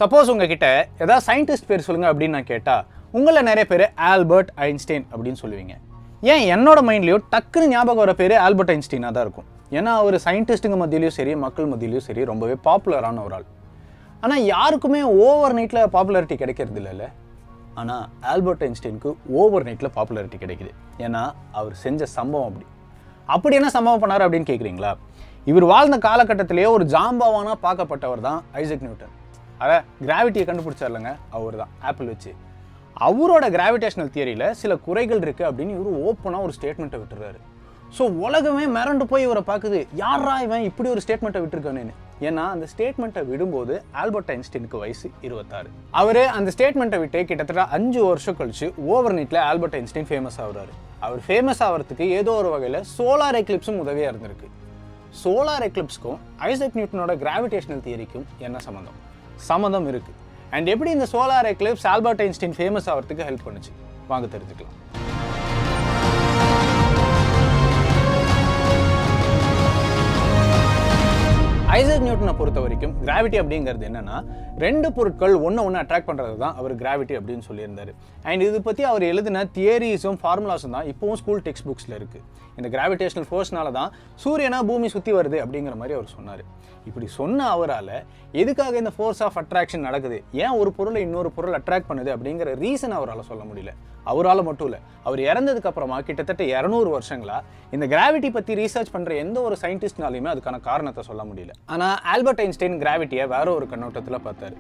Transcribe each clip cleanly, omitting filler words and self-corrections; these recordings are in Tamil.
சப்போஸ் உங்ககிட்ட ஏதாவது சயின்டிஸ்ட் பேர் சொல்லுங்க அப்படின்னு நான் கேட்டால் உங்களில் நிறைய பேர் ஆல்பர்ட் ஐன்ஸ்டைன் அப்படின்னு சொல்லுவீங்க. ஏன் என்னோட மைண்ட்லேயும் டக்குன்னு ஞாபகம் வர பேர் ஆல்பர்ட் ஐன்ஸ்டைனாக தான் இருக்கும். ஏன்னா அவர் சயின்டிஸ்ட்டுங்க மத்தியிலையும் சரி மக்கள் மத்தியிலையும் சரி ரொம்பவே பாப்புலரான ஒரு ஆள். ஆனால் யாருக்குமே ஓவர் நைட்டில் பாப்புலாரிட்டி கிடைக்கிறது இல்லைல்ல. ஆனால் ஆல்பர்ட் ஐன்ஸ்டைனுக்கு ஓவர் நைட்டில் பாப்புலாரிட்டி கிடைக்குது. ஏன்னா அவர் செஞ்ச சம்பவம் அப்படி என்ன சம்பவம் பண்ணார் அப்படின்னு கேட்குறீங்களா? இவர் வாழ்ந்த காலகட்டத்திலேயே ஒரு ஜாம்பவானாக பார்க்கப்பட்டவர் தான் ஐசக் நியூட்டன். அதை கிராவிட்டியை கண்டுபிடிச்சார்லங்க, அவர் தான் ஆப்பிள் வச்சு. அவரோட கிராவிடேஷனல் தியரியில் சில குறைகள் இருக்குது அப்படின்னு இவர் ஓப்பனாக ஒரு ஸ்டேட்மெண்ட்டை விட்டுறாரு. ஸோ உலகமே மிரண்டு போய் இவரை பார்க்குது, யாரா இவன் இப்படி ஒரு ஸ்டேட்மெண்ட்டை விட்டுருக்கானேன்னு. ஏன்னா அந்த ஸ்டேட்மெண்ட்டை விடும்போது ஆல்பர்ட் ஐன்ஸ்டைனுக்கு வயசு 26. அவர் அந்த ஸ்டேட்மெண்ட்டை விட்டு கிட்டத்தட்ட 5 வருஷம் கழிச்சு ஓவர் நைட்டில் ஆல்பர்ட் ஐன்ஸ்டைன் ஃபேமஸ் ஆகுறாரு. அவர் ஃபேமஸ் ஆகிறதுக்கு ஏதோ ஒரு வகையில் சோலார் எக்லிப்ஸும் உதவியாக இருந்திருக்கு. சோலார் எக்லிப்ஸ்க்கும் ஐசக் நியூட்டனோட கிராவிடேஷனல் தியரிக்கும் என்ன சம்மந்தம் இருக்கு. அண்ட் எப்படி இந்த solar Eclipse Albert Einstein famous ஆகிறதுக்கு ஹெல்ப் பண்ணுச்சு, வாங்க தெரிஞ்சுக்கலாம். ஐசக் நியூட்டனை பொறுத்த வரைக்கும் கிராவிட்டி அப்படிங்கிறது என்னன்னா, 2 பொருட்கள் ஒன்று அட்ராக்ட் பண்ணுறது தான் அவர் கிராவிட்டி அப்படின்னு சொல்லியிருந்தாரு. அண்ட் இது பற்றி அவர் எழுதின தியரிஸும் ஃபார்முலாஸும் தான் இப்போவும் ஸ்கூல் டெக்ஸ்ட் புக்ஸில் இருக்குது. இந்த கிராவிடேஷனல் ஃபோர்ஸ்னால தான் சூரியனா பூமி சுற்றி வருது அப்படிங்கிற மாதிரி அவர் சொன்னார். இப்படி சொன்ன அவரால் எதுக்காக இந்த ஃபோர்ஸ் ஆஃப் அட்ராக்ஷன் நடக்குது, ஏன் ஒரு பொருளை இன்னொரு பொருள் அட்ராக்ட் பண்ணுது அப்படிங்கிற ரீசன் அவரால் சொல்ல முடியல. அவரால் மட்டும் இல்லை, அவர் இறந்ததுக்கு அப்புறமா கிட்டத்தட்ட 200 வருஷங்களா இந்த கிராவிட்டி பற்றி ரீசர்ச் பண்ணுற எந்த ஒரு சயின்டிஸ்ட்னாலையுமே அதுக்கான காரணத்தை சொல்ல முடியல. ஆனால் ஆல்பர்ட் ஐன்ஸ்டைன் கிராவிட்டியை வேற ஒரு கண்ணோட்டத்தில் பார்த்தாரு.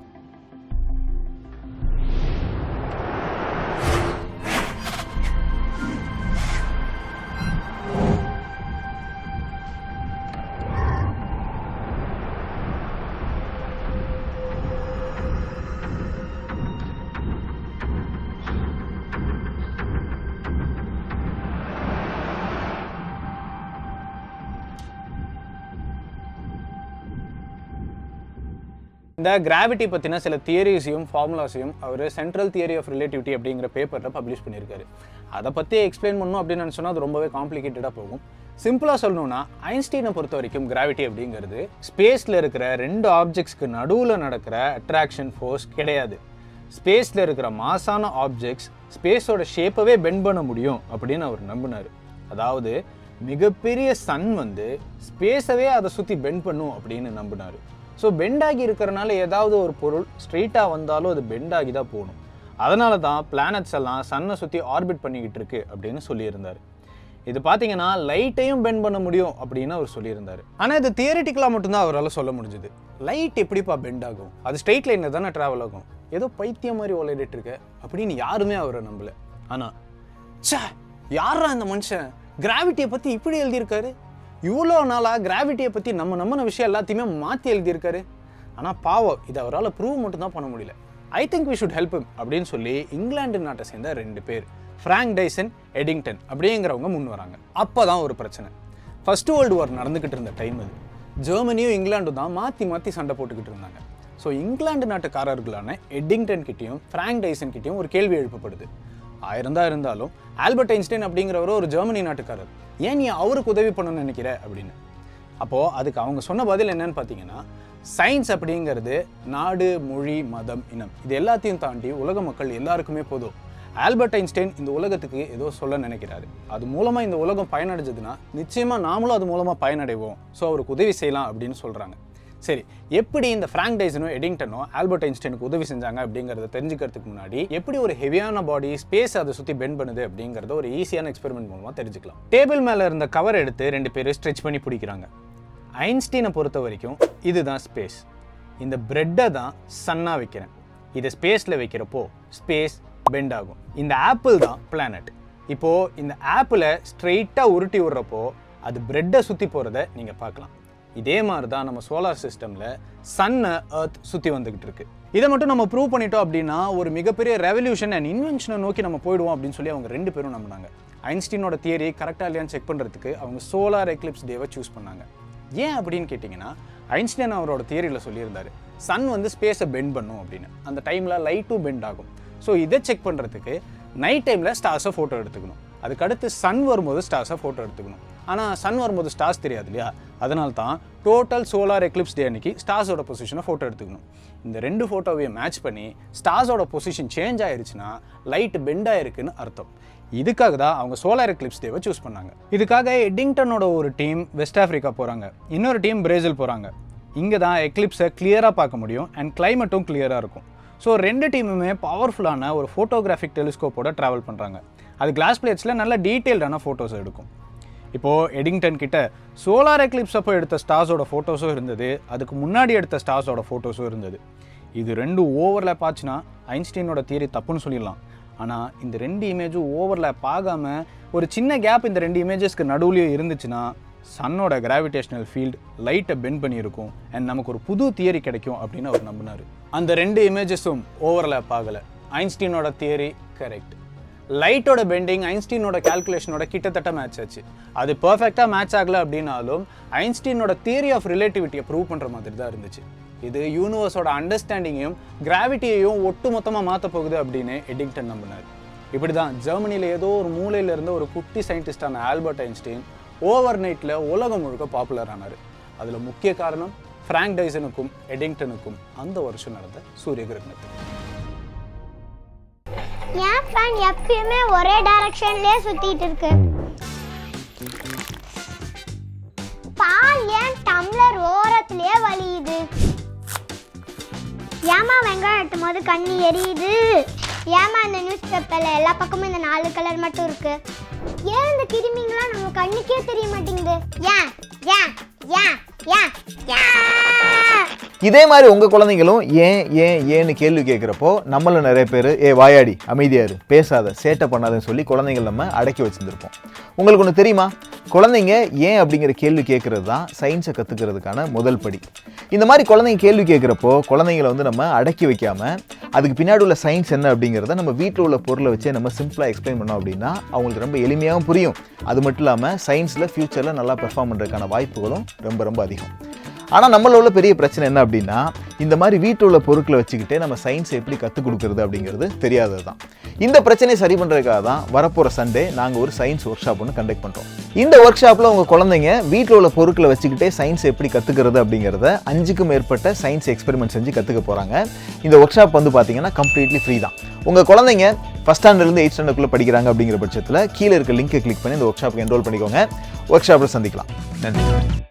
இந்த கிராவிட்டி பற்றின சில தியரிஸையும் ஃபார்முலாஸையும் அவர் சென்ட்ரல் தியரி ஆஃப் ரிலேட்டிவிட்டி அப்படிங்கிற பேப்பரில் பப்ளிஷ் பண்ணியிருக்காரு. அதை பற்றி எக்ஸ்பிளைன் பண்ணணும் அப்படின்னு நினச்சோன்னா அது ரொம்பவே காம்ப்ளிகேட்டடாக போகும். சிம்பிளாக சொல்லணும்னா, ஐன்ஸ்டைனை பொறுத்த வரைக்கும் கிராவிட்டி அப்படிங்கிறது ஸ்பேஸில் இருக்கிற 2 ஆப்ஜெக்ட்ஸ்க்கு நடுவில் நடக்கிற அட்ராக்ஷன் ஃபோர்ஸ் கிடையாது. ஸ்பேஸில் இருக்கிற மாசான ஆப்ஜெக்ட்ஸ் ஸ்பேஸோட ஷேப்பவே பெண்ட் பண்ண முடியும் அப்படின்னு அவர் நம்பினார். அதாவது மிகப்பெரிய சன் ஸ்பேஸவே அதை சுற்றி பெண்ட் பண்ணும் அப்படின்னு நம்பினார். ஸோ பெண்டாகி இருக்கிறனால ஏதாவது ஒரு பொருள் ஸ்ட்ரெயிட்டாக வந்தாலும் அது பெண்டாகி தான் போகணும். அதனால தான் பிளானட்ஸ் எல்லாம் சன்னை சுற்றி ஆர்பிட் பண்ணிக்கிட்டு இருக்கு அப்படின்னு சொல்லியிருந்தார். இது பார்த்தீங்கன்னா லைட்டையும் பெண்ட் பண்ண முடியும் அப்படின்னு அவர் சொல்லியிருந்தார். ஆனால் இது தியரிட்டிக்கலாக மட்டும்தான் அவரால் சொல்ல முடிஞ்சுது. லைட் எப்படிப்பா பெண்ட் ஆகும், அது ஸ்ட்ரெயிட் லைனில் தானே ட்ராவல் ஆகும், ஏதோ பைத்தியம் மாதிரி ஓலையிட்டு இருக்க அப்படின்னு யாருமே அவரை நம்பல. ஆனால் யாரா இந்த மனுஷன் கிராவிட்டியை பற்றி இப்படி எழுதியிருக்காரு, இவ்வளோ நாளாக கிராவிட்டியை பற்றி நம்ம நம்பின விஷயம் எல்லாத்தையுமே மாற்றி எழுதியிருக்காரு. ஆனால் பாவம், இது அவரால் ப்ரூவ் மட்டும் தான் பண்ண முடியல. I think we should help him அப்படின்னு சொல்லி இங்கிலாந்து நாட்டை சேர்ந்த 2 பேர், ஃப்ராங்க் டைசன், எடிங்டன் அப்படிங்கிறவங்க முன் வராங்க. அப்போ தான் ஒரு பிரச்சனை. ஃபர்ஸ்ட் வேர்ல்டு வார் நடந்துக்கிட்டு இருந்த டைம் அது. ஜெர்மனியும் இங்கிலாண்டும் தான் மாற்றி சண்டை போட்டுக்கிட்டு இருந்தாங்க. ஸோ இங்கிலாந்து நாட்டுக்காரர்களான எடிங்டன் கிட்டேயும் ஃப்ராங்க் டைசன் கிட்டேயும் ஒரு கேள்வி எழுப்பப்படுது. 1000 தான் இருந்தாலும் ஆல்பர்ட் ஐன்ஸ்டைன் அப்படிங்கிறவர் ஒரு ஜெர்மனி நாட்டுக்காரர், ஏன் நீ அவருக்கு உதவி பண்ணணும்னு நினைக்கிற அப்படின்னு. அப்போது அதுக்கு அவங்க சொன்ன பதில் என்னன்னு பார்த்தீங்கன்னா, சயின்ஸ் அப்படிங்கிறது நாடு, மொழி, மதம், இனம் இது எல்லாத்தையும் தாண்டி உலக மக்கள் எல்லாருக்குமே போதும். ஆல்பர்ட் ஐன்ஸ்டைன் இந்த உலகத்துக்கு ஏதோ சொல்ல நினைக்கிறாரு, அது மூலமாக இந்த உலகம் பயனடைஞ்சதுன்னா நிச்சயமாக நாமளும் அது மூலமாக பயனடைவோம், ஸோ அவருக்கு உதவி செய்யலாம் அப்படின்னு சொல்கிறாங்க. சரி, எப்படி இந்த ஃப்ராங்க் டைசனும் எடிங்டனும் ஆல்பர்ட் ஐன்ஸ்டைனுக்கு உதவி செஞ்சாங்க அப்படிங்கிறத தெரிஞ்சுக்கிறதுக்கு முன்னாடி, எப்படி ஒரு ஹெவியான பாடி ஸ்பேஸ் அதை சுற்றி பெண்ட் பண்ணுது அப்படிங்கிறத ஒரு ஈஸியான எக்ஸ்பெரிமெண்ட் மூலமாக தெரிஞ்சுக்கலாம். டேபிள் மேலே இருந்த கவர் எடுத்து 2 பேர் ஸ்ட்ரெச் பண்ணி பிடிக்கிறாங்க. ஐன்ஸ்டைனை பொறுத்த வரைக்கும் இதுதான் ஸ்பேஸ், இந்த பிரெட்டை தான் சன்னாக வைக்கிறேன், இதை ஸ்பேஸில் வைக்கிறப்போ ஸ்பேஸ் பெண்ட் ஆகும். இந்த ஆப்பிள் தான் பிளானட். இப்போது இந்த ஆப்பிளை ஸ்ட்ரெயிட்டாக உருட்டி விடுறப்போ அது பிரெட்டை சுற்றி போகிறத நீங்கள் பார்க்கலாம். இதே மாதிரி தான் நம்ம சோலார் சிஸ்டமில் சன்னை எர்த் சுற்றி வந்துக்கிட்டு இருக்கு. இதை மட்டும் நம்ம ப்ரூவ் பண்ணிட்டோம் அப்படின்னா ஒரு மிகப்பெரிய ரெவல்யூஷன் அண்ட் இன்வென்ஷனை நோக்கி நம்ம போயிடுவோம் அப்படின்னு சொல்லி அவங்க 2 பேரும் நம்பினாங்க. ஐன்ஸ்டைனோட தியரி கரெக்டாக இல்லையான்னு செக் பண்ணுறதுக்கு அவங்க சோலார் எக்லிப்ஸ் டேவை சூஸ் பண்ணாங்க. ஏன் அப்படின்னு கேட்டிங்கன்னா, ஐன்ஸ்டைன் அவரோட தியரியில் சொல்லியிருந்தார், சன் ஸ்பேஸை பெண்ட் பண்ணும் அப்படின்னு. அந்த டைமில் லைட்டும் பெண்ட் ஆகும். ஸோ இதை செக் பண்ணுறதுக்கு நைட் டைமில் ஸ்டார்ஸை ஃபோட்டோ எடுத்துக்கணும், அதுக்கடுத்து சன் வரும்போது ஸ்டார்ஸை ஃபோட்டோ எடுத்துக்கணும். ஆனால் சன் வரும்போது ஸ்டார்ஸ் தெரியாது இல்லையா, அதனால தான் டோட்டல் சோலார் எக்லிப்ஸ் டே அன்னைக்கு ஸ்டார்ஸோட பொசிஷனை ஃபோட்டோ எடுத்துக்கணும். இந்த 2 ஃபோட்டோவையும் மேட்ச் பண்ணி ஸ்டார்ஸோட பொசிஷன் சேஞ்ச் ஆயிருச்சுன்னா லைட் பெண்ட் ஆயிருக்குன்னு அர்த்தம். இதுக்காக தான் அவங்க சோலார் எக்லிப்ஸ் டேவை சூஸ் பண்ணாங்க. இதுக்காக எட்டிங்டனோட ஒரு டீம் வெஸ்ட் ஆஃப்ரிக்கா போகிறாங்க, இன்னொரு டீம் பிரேசில் போகிறாங்க. இங்கே தான் எக்லிப்ஸை கிளியராக பார்க்க முடியும் அண்ட் கிளைமேட்டும் கிளியராக இருக்கும். ஸோ 2 டீமுமே பவர்ஃபுல்லான ஒரு ஃபோட்டோகிராஃபிக் டெலிஸ்கோப்போட ட்ராவல் பண்ணுறாங்க. அது கிளாஸ் பிளேட்ஸில் நல்ல டீட்டெயில்டான ஃபோட்டோஸ் எடுக்கும். இப்போது எடிங்டன் கிட்ட சோலார் எக்லிப்ஸ் அப்போ எடுத்த ஸ்டார்ஸோட ஃபோட்டோஸும் இருந்தது, அதுக்கு முன்னாடி எடுத்த ஸ்டார்ஸோட ஃபோட்டோஸும் இருந்தது. இது 2 ஓவர்லேப் ஆச்சுன்னா ஐன்ஸ்டீனோட தியரி தப்புன்னு சொல்லிடலாம். ஆனால் இந்த 2 இமேஜும் ஓவர்லேப் ஆகாமல் ஒரு சின்ன கேப் இந்த 2 இமேஜஸ்க்கு நடுவுலையும் இருந்துச்சுன்னா சன்னோட கிராவிடேஷனல் ஃபீல்டு லைட்டை பெண்ட் பண்ணியிருக்கும் அண்ட் நமக்கு ஒரு புது தியரி கிடைக்கும் அப்படின்னு அவர் நம்பினார். அந்த 2 இமேஜஸும் ஓவர்லேப் ஆகலை. ஐன்ஸ்டீனோட தியரி கரெக்ட். லைட்டோட பெண்டிங் ஐன்ஸ்டீனோட கால்குலேஷனோட கிட்டத்தட்ட மேட்ச் ஆச்சு. அது பர்ஃபெக்டாக மேட்ச் ஆகலை அப்படின்னாலும் ஐன்ஸ்டீனோட தியரி ஆஃப் ரிலேட்டிவிட்டியை ப்ரூவ் பண்ணுற மாதிரி தான் இருந்துச்சு. இது யூனிவர்ஸோட அண்டர்ஸ்டாண்டிங்கையும் கிராவிட்டியையும் ஒட்டு மொத்தமாக மாற்ற போகுது அப்படின்னு எடிங்டன் நம்பினார். இப்படி தான் ஜெர்மனியில் ஏதோ ஒரு மூலையில் இருந்த ஒரு குட்டி சயின்டிஸ்டான ஆல்பர்ட் ஐன்ஸ்டைன் ஓவர் நைட்டில் உலகம் முழுக்க பாப்புலர் ஆனார். அதில் முக்கிய காரணம் ஃப்ராங்க் டைசனுக்கும் எடிங்டனுக்கும் அந்த வருஷம் நடந்த சூரிய கிரகணத்துக்கு. ஏன் ஃபேன் எப்பயுமே ஒரே டைரக்ஷன்லயே சுத்திட்டு இருக்கு? பால் ஏன் டம்ளர் ஓரத்திலேயே வலியுது? ஏமா வெங்காயம் வெட்டும் போது கண்ணி எரியுது? ஏமா இந்த நியூஸ் பேப்பர்ல எல்லா பக்கமும் இந்த 4 கலர் மட்டும் இருக்கு? ஏன் இந்த கிருமிங்களாம் நம்ம கண்ணுக்கே தெரிய மாட்டேங்குது? ஏன் ஏன் ஏன் ஏன் இதே மாதிரி உங்கள் குழந்தைங்களும் ஏன் ஏன் ஏன்னு கேள்வி கேட்குறப்போ நம்மள நிறைய பேர் வாயாடி அமைதியாரு பேசாத சேட்டை பண்ணாதன்னு சொல்லி குழந்தைகள் நம்ம அடக்கி வச்சுருப்போம். உங்களுக்கு ஒன்று தெரியுமா? குழந்தைங்க ஏன் அப்படிங்கிற கேள்வி கேட்குறது தான் சயின்ஸை கற்றுக்கிறதுக்கான முதல் படி. இந்த மாதிரி குழந்தைங்க கேள்வி கேட்குறப்போ குழந்தைங்களை நம்ம அடக்கி வைக்காமல் அதுக்கு பின்னாடி உள்ள சயின்ஸ் என்ன அப்படிங்கிறத நம்ம வீட்டில் உள்ள பொருளை வச்சே நம்ம சிம்பிளாக எக்ஸ்பிளைன் பண்ணோம் அப்படின்னா அவங்களுக்கு ரொம்ப எளிமையாகவும் புரியும். அது மட்டும் இல்லாமல் சயின்ஸில் ஃப்யூச்சரில் நல்லா பெர்ஃபார்ம் பண்ணுறதுக்கான வாய்ப்புகளும் ரொம்ப ரொம்ப அதிகம். ஆனால் நம்மள உள்ள பெரிய பிரச்சனை என்ன அப்படின்னா இந்த மாதிரி வீட்டில் உள்ள பொருட்களை வச்சுக்கிட்டே நம்ம சயின்ஸை எப்படி கற்றுக் கொடுக்குறது அப்படிங்கிறது தெரியாதது தான். இந்த பிரச்சனையை சரி பண்ணுறதுக்காக தான் வரப்போகிற சண்டே நாங்கள் ஒரு சயின்ஸ் ஒர்க் ஷாப் ஒன்று கண்டக்ட் பண்ணுறோம். இந்த ஒர்க் ஷாப்பில் உங்கள் குழந்தைங்க வீட்டில் உள்ள பொருட்களை வச்சுக்கிட்டே சயின்ஸை எப்படி கற்றுக்கிறது அப்படிங்கிறத 5க்கும் மேற்பட்ட சயின்ஸ் எக்ஸ்பெரிமெண்ட் செஞ்சு கற்றுக்க போகிறாங்க. இந்த ஒர்க் ஷாப் பார்த்தீங்கன்னா கம்ப்ளீட்லி ஃப்ரீ தான். உங்கள் குழந்தைங்க ஃபஸ்ட் ஸ்டாண்டர்ட்லேருந்து 8th ஸ்டாண்டர்டுக்குள்ளே படிக்கிறாங்க அப்படிங்கிற பட்சத்தில் கீழே இருக்க லிங்கை கிளிக் பண்ணி இந்த ஒர்க் ஷாப்புக்கு என்ரோல் பண்ணிக்கோங்க. ஒர்க் ஷாப்பில் சந்திக்கலாம். நன்றி.